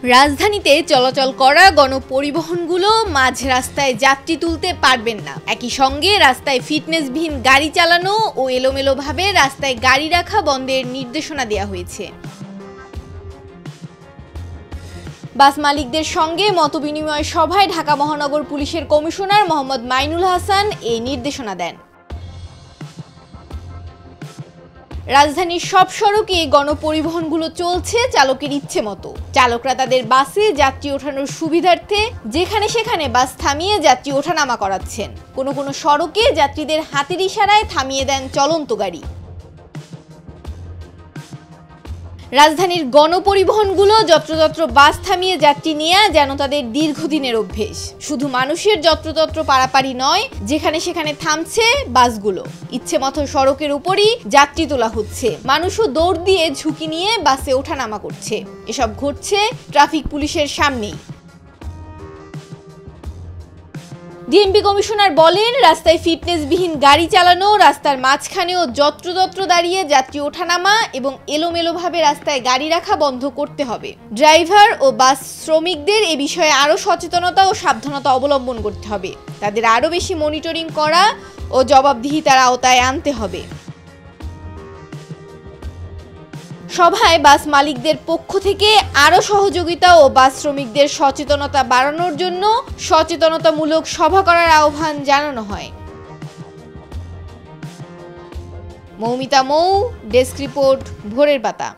রাজধানীতে চলাচল করা গণপরিবহনগুলো মাঝ রাস্তায় যাত্রী তুলতে পারবেন না। একই সঙ্গে রাস্তায় ফিটনেসবিহীন গাড়ি চালানো ও এলোমেলোভাবে রাস্তায় গাড়ি রাখা বন্ধের নির্দেশনা দেওয়া হয়েছে। বাস মালিকদের সঙ্গে মতবিনিময় সভায় ঢাকা মহানগর পুলিশের কমিশনার মোহাম্মদ মাইনুল হাসান এই নির্দেশনা দেন। রাজধানীর সব সড়কে গণপরিবহনগুলো চলছে চালকের ইচ্ছে মতো। চালকরা তাদের বাসে যাত্রী ওঠানোর সুবিধার্থে যেখানে সেখানে বাস থামিয়ে যাত্রী ওঠানামা করাচ্ছেন। কোনো কোনো সড়কে যাত্রীদের হাতের ইশারায় থামিয়ে দেন চলন্ত গাড়ি। রাজধানীর গণপরিবহনগুলো যত্রতত্র বাস থামিয়ে যাত্রী নেওয়া যেন তাদের দীর্ঘদিনের অভ্যেস। শুধু মানুষের যত্রতত্র পারাপারি নয়, যেখানে সেখানে থামছে বাসগুলো। ইচ্ছে মতো সড়কের উপরই যাত্রী তোলা হচ্ছে। মানুষও দৌড় দিয়ে ঝুঁকি নিয়ে বাসে ওঠানামা করছে। এসব ঘটছে ট্রাফিক পুলিশের সামনেই। ডিএমপি কমিশনার বলেন, রাস্তায় ফিটনেসবিহীন গাড়ি চালানো, রাস্তার মাঝখানেও যত্রতত্র দাঁড়িয়ে যাত্রী ওঠানামা এবং এলোমেলোভাবে রাস্তায় গাড়ি রাখা বন্ধ করতে হবে। ড্রাইভার ও বাস শ্রমিকদের এ বিষয়ে আরও সচেতনতা ও সাবধানতা অবলম্বন করতে হবে। তাদের আরও বেশি মনিটরিং করা ও জবাবদিহিতার আওতায় আনতে হবে। সভায় বাস মালিকদের পক্ষ থেকে আরও সহযোগিতা ও বাস শ্রমিকদের সচেতনতা বাড়ানোর জন্য সচেতনতামূলক সভা করার আহ্বান জানানো হয়। মৌমিতা মৌ, ডেস্ক রিপোর্ট, ভোরের পাতা।